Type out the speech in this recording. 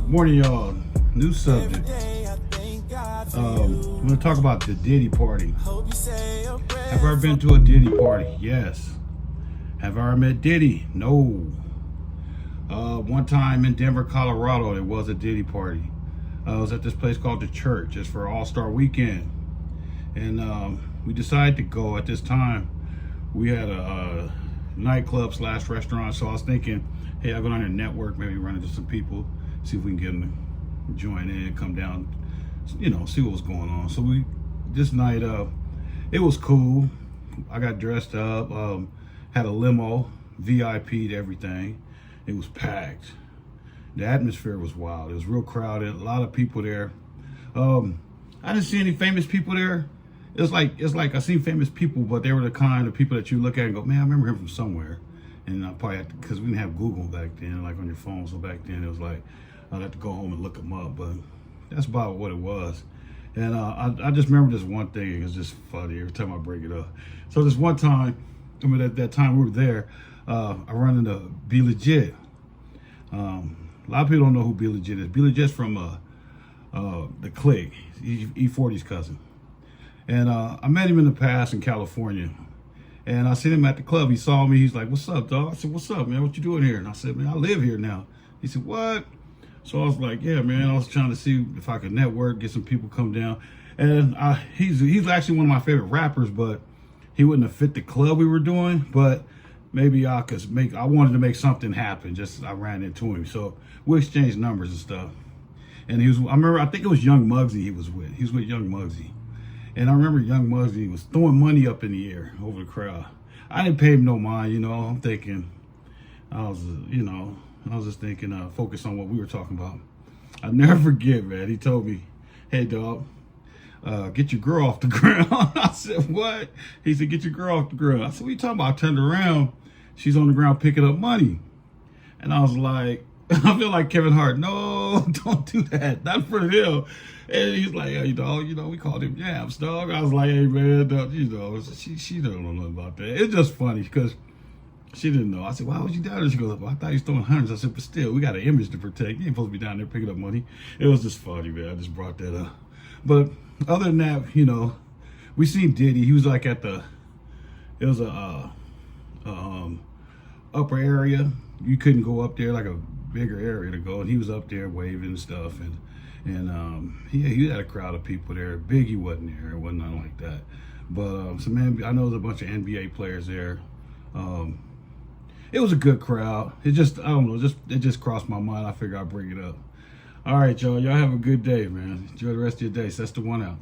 Morning, y'all. New subject. I'm gonna talk about the Ditty party. Have I ever been to a Ditty party? Yes. Have I ever met Ditty? No. One time in Denver, Colorado, there was a Ditty party. I was at this place called The Church. It's for All-Star Weekend. And we decided to go. At this time, we had a nightclub / restaurant. So I was thinking, hey, I'll go down there and network, maybe run into some people, see if we can get them to join in, come down, you know, see what was going on. So this night, it was cool. I got dressed up, had a limo, VIP'd everything. It was packed. The atmosphere was wild. It was real crowded, a lot of people there. I didn't see any famous people there. It's like I seen famous people, but they were the kind of people that you look at and go, man, I remember him from somewhere. And I probably had to, because we didn't have Google back then, like on your phone. So back then it was like, I'd have to go home and look them up. But that's about what it was. And I just remember this one thing. It's just funny every time I bring it up. So this one time, I mean, at that time we were there, I run into Be Legit. A lot of people don't know who Be Legit is. Be Legit's from the Click, E40's cousin. And I met him in the past in California. And I seen him at the club. He saw me. He's like, what's up, dog? I said, what's up, man? What you doing here? And I said, man, I live here now. He said, what? So I was like, yeah, man. I was trying to see if I could network, get some people come down. And he's actually one of my favorite rappers, but he wouldn't have fit the club we were doing. But maybe I wanted to make something happen. Just I ran into him. So we exchanged numbers and stuff. And I think it was Young Muggsy he was with. He was with Young Muggsy. And I remember Young Muggsy was throwing money up in the air over the crowd. I didn't pay him no mind, you know. I'm thinking, I was just thinking, focus on what we were talking about. I'll never forget, man. He told me, hey, dog, get your girl off the ground. I said, what? He said, get your girl off the ground. I said, what are you talking about? I turned around. She's on the ground picking up money. And I was like, I feel like Kevin Hart. No, don't do that. Not for him. And he's like, hey, dog, we called him Yams, dog. I was like, hey, man, dog, she don't know nothing about that. It's just funny because she didn't know. I said, why was you down there? She goes, well, I thought you was throwing hundreds. I said, but still, we got an image to protect. You ain't supposed to be down there picking up money. It was just funny, man. I just brought that up. But other than that, we seen Ditty. He was like it was a upper area. You couldn't go up there, like a bigger area to go. And he was up there waving and stuff. And he had a crowd of people there. Biggie wasn't there. It wasn't nothing like that. But I know there's a bunch of NBA players there. It was a good crowd. It just, I don't know, it just crossed my mind. I figured I'd bring it up. All right, y'all. Y'all have a good day, man. Enjoy the rest of your day. So that's the one out.